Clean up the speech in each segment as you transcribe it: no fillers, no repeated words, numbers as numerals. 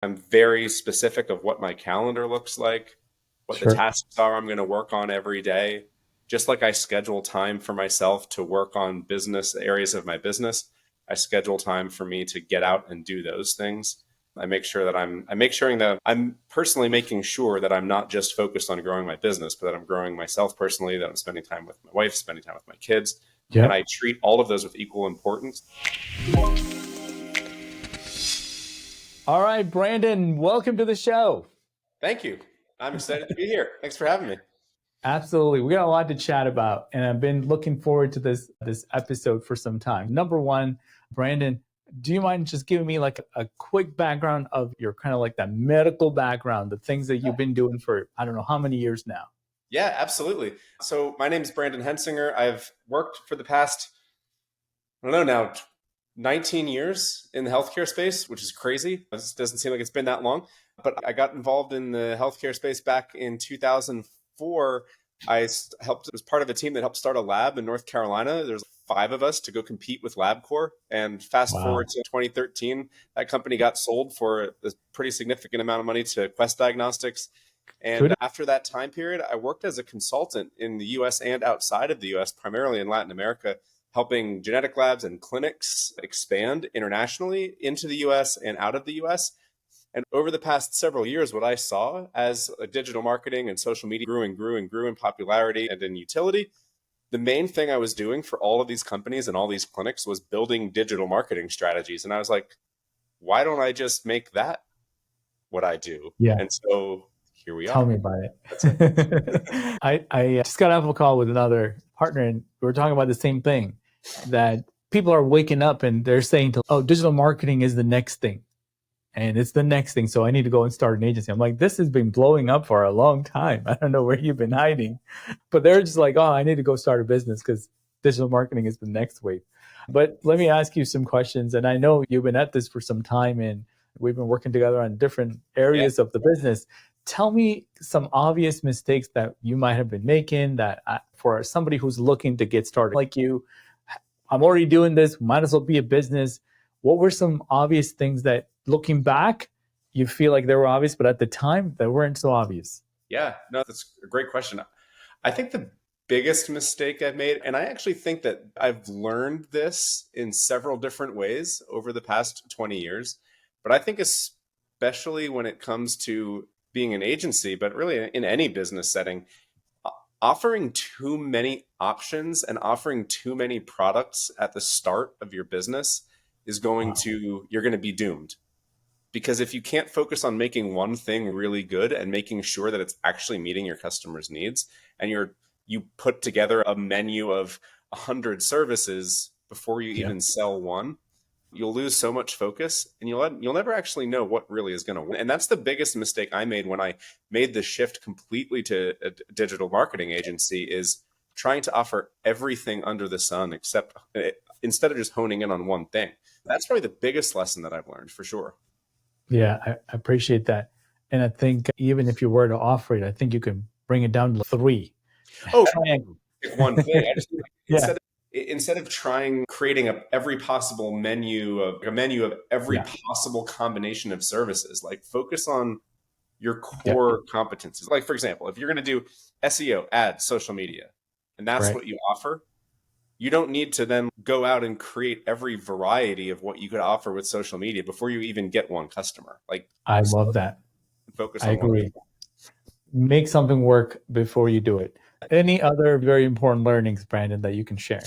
I'm very specific of what my calendar looks like, what the Sure. tasks are I'm going to work on every day. Just like I schedule time for myself to work on business areas of my business, I schedule time for me to get out and do those things. I make sure that I'm personally making sure that I'm not just focused on growing my business, but that I'm growing myself personally, that I'm spending time with my wife, spending time with my kids, and Yep. I treat all of those with equal importance. All right, Brandon, welcome to the show. Thank you. I'm excited to be here. Thanks for having me. Absolutely. We got a lot to chat about, and I've been looking forward to this episode for some time. Number one, Brandon, do you mind just giving me like a quick background of your kind of like that medical background, the things that you've been doing for I don't know how many years now? Yeah, absolutely. So my name is Brandon Hensinger. I've worked for the past, I don't know now, 19 years in the healthcare space, which is crazy. This doesn't seem like it's been that long. But I got involved in the healthcare space back in 2004. Helped, was part of a team that helped start a lab in North Carolina. There's five of us to go compete with LabCorp. And fast forward Wow. to 2013, that company got sold for a pretty significant amount of money to Quest Diagnostics. And Good. after that time period, I worked as a consultant in the US and outside of the US, primarily in Latin America, helping genetic labs and clinics expand internationally into the US and out of the US. And over the past several years, what I saw as digital marketing and social media grew and grew and grew in popularity and in utility, the main thing I was doing for all of these companies and all these clinics was building digital marketing strategies. And I was like, why don't I just make that what I do? Yeah. And so here we Tell are. me about That's it. it. I just got off a call with another partner, and we were talking about the same thing that people are waking up and they're saying, oh, digital marketing is the next thing. And it's the next thing. So I need to go and start an agency. I'm like, this has been blowing up for a long time. I don't know where you've been hiding. But they're just like, oh, I need to go start a business because digital marketing is the next wave. But let me ask you some questions. And I know you've been at this for some time and we've been working together on different Yeah. areas of the business. Tell me some obvious mistakes that you might have been making that for somebody who's looking to get started like you, I'm already doing this, might as well be a business. What were some obvious things that looking back, you feel like they were obvious, but at the time they weren't so obvious? Yeah. No, that's a great question. I think the biggest mistake I've made, and I actually think that I've learned this in several different ways over the past 20 years, but I think especially when it comes to being an agency, but really in any business setting, offering too many options and offering too many products at the start of your business Wow. you're going to be doomed. Because if you can't focus on making one thing really good and making sure that it's actually meeting your customers' needs, and you put together a menu of 100 services before you Yeah. even sell one, you'll lose so much focus, and you'll never actually know what really is going to win. And that's the biggest mistake I made when I made the shift completely to a digital marketing agency, is trying to offer everything under the sun except instead of just honing in on one thing. That's probably the biggest lesson that I've learned for sure. Yeah, I appreciate that. And I think even if you were to offer it, I think you can bring it down to three. Oh, Try and, pick one thing. I just yeah, instead of trying creating every possible menu of every yeah, possible combination of services, like focus on your yeah, core competencies. Like for example, if you're going to do SEO, ads, social media, and that's right. what you offer, you don't need to then go out and create every variety of what you could offer with social media before you even get one customer. Like I slow love down that. and focus I on one agree. thing. Make something work before you do it. Any other very important learnings, Brandon, that you can share?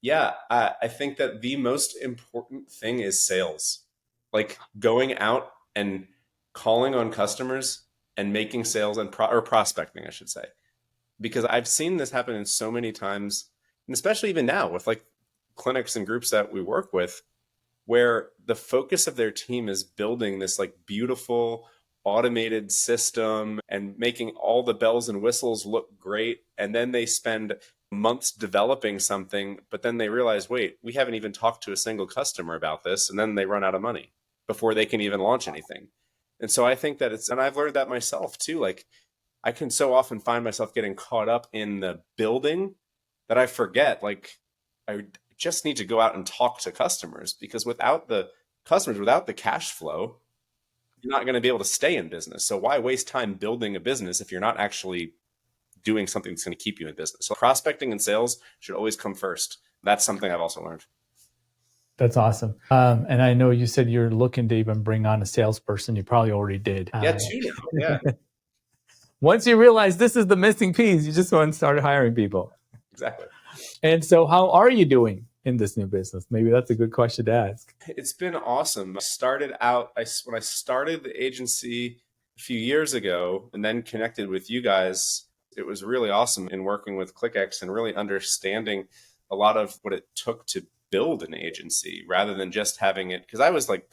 Yeah, I think that the most important thing is sales. Like going out and calling on customers and making sales or prospecting, I should say. Because I've seen this happen in so many times, and especially even now with like clinics and groups that we work with, where the focus of their team is building this like beautiful automated system and making all the bells and whistles look great. And then they spend months developing something, but then they realize, wait, we haven't even talked to a single customer about this. And then they run out of money before they can even launch anything. And so I think that and I've learned that myself too. Like I can so often find myself getting caught up in the building that I forget, like, I just need to go out and talk to customers, because without the customers, without the cash flow, you're not going to be able to stay in business. So why waste time building a business if you're not actually doing something that's going to keep you in business? So prospecting and sales should always come first. That's something I've also learned. That's awesome. And I know you said you're looking to even bring on a salesperson. You probably already did. Yeah, two now. Yeah, Once you realize this is the missing piece, you just went and started hiring people. exactly. And so, how are you doing in this new business? Maybe that's a good question to ask. It's been awesome. I started out, when I started the agency a few years ago and then connected with you guys, it was really awesome in working with ClickX and really understanding a lot of what it took to build an agency rather than just having it. Because I was like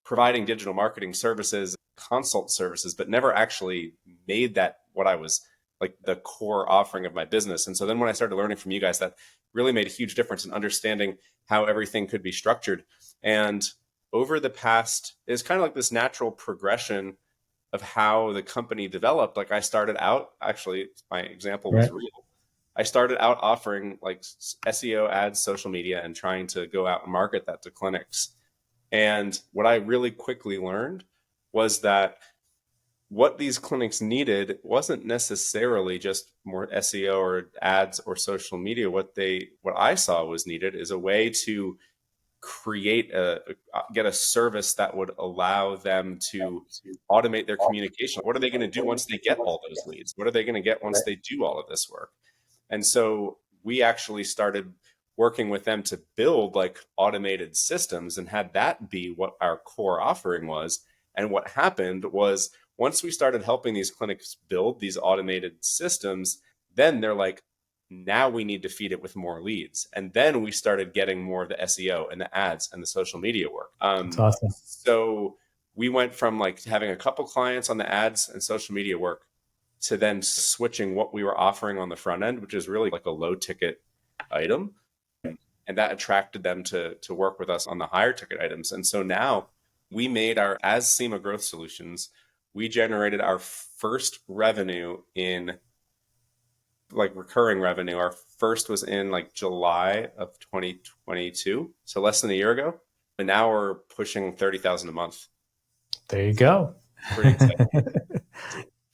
providing digital marketing services, consult services, but never actually made that what I was like the core offering of my business. And so then when I started learning from you guys, that really made a huge difference in understanding how everything could be structured. And over the past, it's kind of like this natural progression of how the company developed. Like I started out, actually, my example was real. I started out offering like SEO ads, social media, and trying to go out and market that to clinics. And what I really quickly learned was that what these clinics needed wasn't necessarily just more SEO or ads or social media. What I saw was needed is a way to get a service that would allow them to automate their communication. What are they going to do once they get all those leads? What are they going to get once they do all of this work? And so we actually started working with them to build like automated systems and had that be what our core offering was. And what happened was once we started helping these clinics build these automated systems, then they're like, now we need to feed it with more leads. And then we started getting more of the SEO and the ads and the social media work. That's awesome. So we went from like having a couple clients on the ads and social media work to then switching what we were offering on the front end, which is really like a low ticket item. And that attracted them to work with us on the higher ticket items. And so now we made as Cima Growth Solutions, we generated our first revenue in like recurring revenue. Our first was in like July of 2022. So less than a year ago. And now we're pushing 30,000 a month. There you go. Pretty exciting.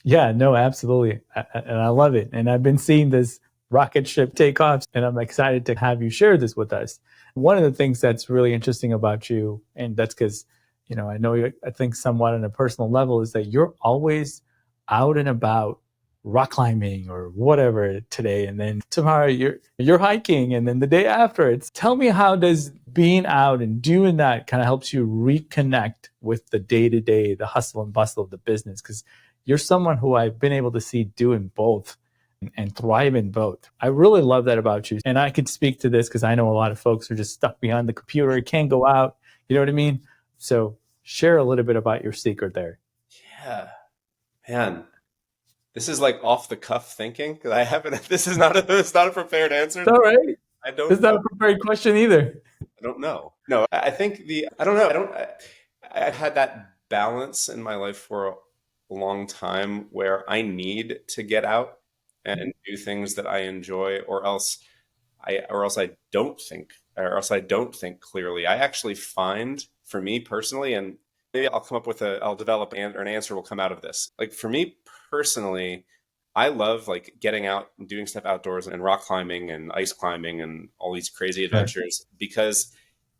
Yeah, no, absolutely. And I love it. And I've been seeing this rocket ship take off, and I'm excited to have you share this with us. One of the things that's really interesting about you, and that's because, I know you, I think somewhat on a personal level, is that you're always out and about rock climbing or whatever today, and then tomorrow you're hiking, and then the day after tell me, how does being out and doing that kind of helps you reconnect with the day-to-day, the hustle and bustle of the business? Because you're someone who I've been able to see doing both and thrive in both. I really love that about you. And I could speak to this because I know a lot of folks are just stuck behind the computer, can't go out. You know what I mean? So share a little bit about your secret there. Yeah, man. This is like off the cuff thinking because I haven't. It's not a prepared answer. It's all right. I don't. It's not a prepared question either. I don't know. No, I think I don't know. I've had that balance in my life for a long time where I need to get out and do things that I enjoy, or else I don't think, or else I don't think clearly. I actually find, for me personally, and maybe I'll develop an answer will come out of this. Like for me personally, I love like getting out and doing stuff outdoors and rock climbing and ice climbing and all these crazy adventures because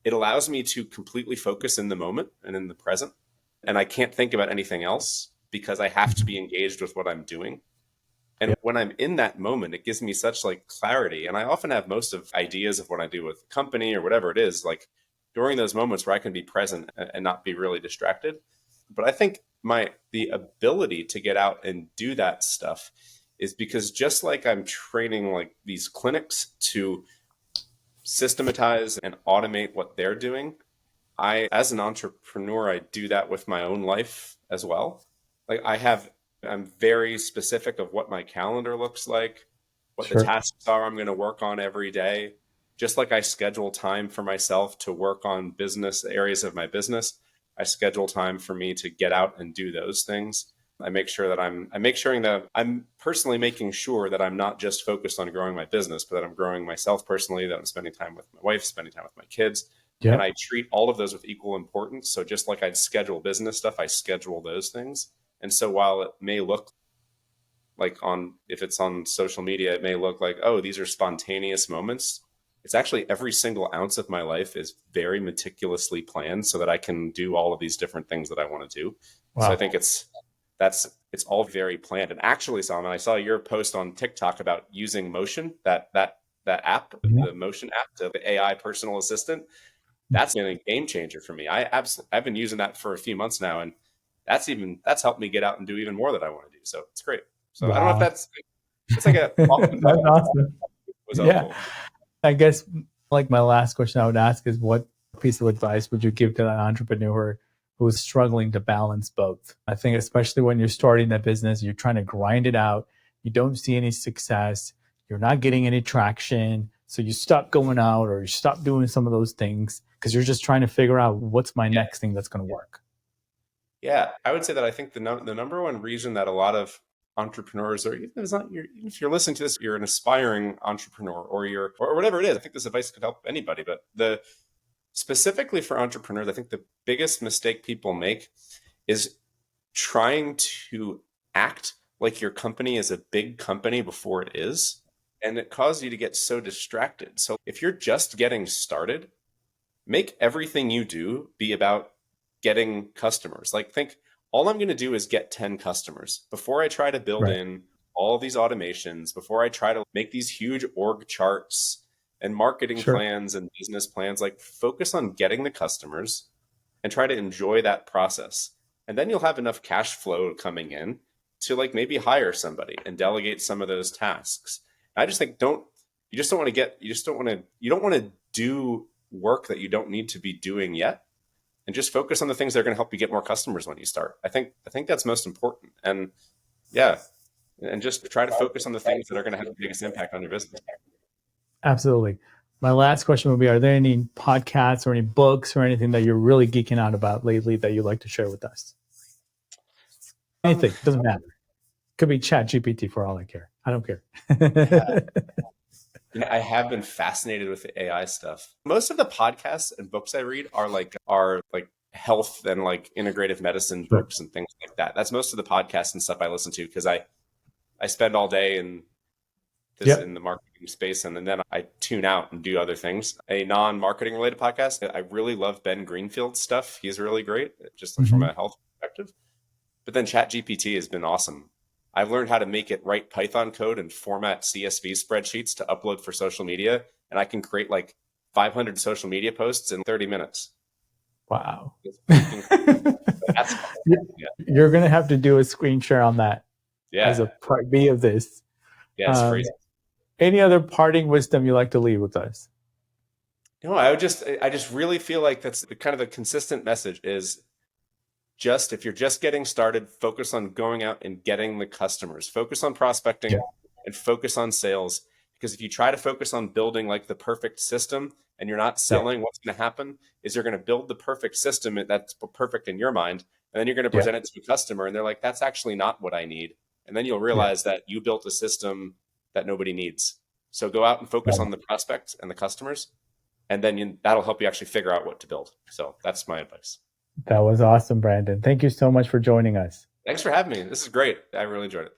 it allows me to completely focus in the moment and in the present. And I can't think about anything else because I have to be engaged with what I'm doing. And when I'm in that moment, it gives me such like clarity. And I often have most of ideas of what I do with the company or whatever it is, like during those moments where I can be present and not be really distracted. But I think the ability to get out and do that stuff is because just like I'm training like these clinics to systematize and automate what they're doing, as an entrepreneur, I do that with my own life as well. Like I'm very specific of what my calendar looks like, what the tasks are I'm going to work on every day. Just like I schedule time for myself to work on business areas of my business, I schedule time for me to get out and do those things. I make sure that I'm personally making sure that I'm not just focused on growing my business, but that I'm growing myself personally, that I'm spending time with my wife, spending time with my kids, And Yep. I treat all of those with equal importance. So just like I'd schedule business stuff, I schedule those things. And so while it may look like if it's on social media, it may look like, oh, these are spontaneous moments. It's actually every single ounce of my life is very meticulously planned so that I can do all of these different things that I want to do. So I Wow. think it's all very planned. And actually, Salman, I saw your post on TikTok about using Motion, that app, Mhm. the Motion app, the AI personal assistant. That's been a game changer for me. I've been using that for a few months now, and that's helped me get out and do even more that I want to do. So it's great. So I don't know if Wow. it's like a off the cuff That's awesome. was Yeah. helpful. I guess like my last question I would ask is what piece of advice would you give to an entrepreneur who's struggling to balance both? I think especially when you're starting that business, you're trying to grind it out, you don't see any success, you're not getting any traction, so you stop going out or you stop doing some of those things because you're just trying to figure out what's my Yeah, next thing that's going to work. yeah. I would say that I think the number one reason that a lot of entrepreneurs, or even if it's not, even if you're listening to this, you're an aspiring entrepreneur, or whatever it is. I think this advice could help anybody, but the specifically for entrepreneurs, I think the biggest mistake people make is trying to act like your company is a big company before it is. And it causes you to get so distracted. So if you're just getting started, make everything you do be about getting customers. Like, think all I'm going to do is get 10 customers before I try to build Right. in all of these automations, before I try to make these huge org charts and marketing Sure. plans and business plans. Like, focus on getting the customers and try to enjoy that process. And then you'll have enough cash flow coming in to like maybe hire somebody and delegate some of those tasks. I just think you don't want to do work that you don't need to be doing yet, and just focus on the things that are going to help you get more customers when you start. I think that's most important. And yeah, and just try to focus on the things that are going to have the biggest impact on your business. Absolutely. My last question would be, are there any podcasts or any books or anything that you're really geeking out about lately that you'd like to share with us? Um, Anything, doesn't matter. Could be Chat GPT for all I care. I don't care. yeah, I have been fascinated with the AI stuff. Most of the podcasts and books I read are like health and like integrative medicine Sure. books and things like that. That's most of the podcasts and stuff I listen to because I spend all day Yep. in the marketing space, and then I tune out and do other things. A non-marketing related podcast. I really love Ben Greenfield's stuff. He's really great, just like from Mm-hmm. a health perspective. But then ChatGPT has been awesome. I've learned how to make it write Python code and format CSV spreadsheets to upload for social media, and I can create like 500 social media posts in 30 minutes. Wow. It's freaking crazy. That's fun. Yeah, You're going to have to do a screen share on that as yeah, a part B of this. yeah. It's Um, crazy. any other parting wisdom you like to leave with us? No, I just really feel like that's the kind of the consistent message is just if you're just getting started, focus on going out and getting the customers. Focus on Yeah. prospecting and focus on sales. Because if you try to focus on building like the perfect system and you're not Yeah. selling, what's going to happen is you're going to build the perfect system that's perfect in your mind. And then you're going to Yeah. present it to a customer and they're like, that's actually not what I need. And then you'll Yeah. realize that you built a system that nobody needs. So go out and focus on the prospects and the customers, and then that'll help you actually figure out what to build. So that's my advice. That was awesome, Brandon. Thank you so much for joining us. Thanks for having me. This is great. I really enjoyed it.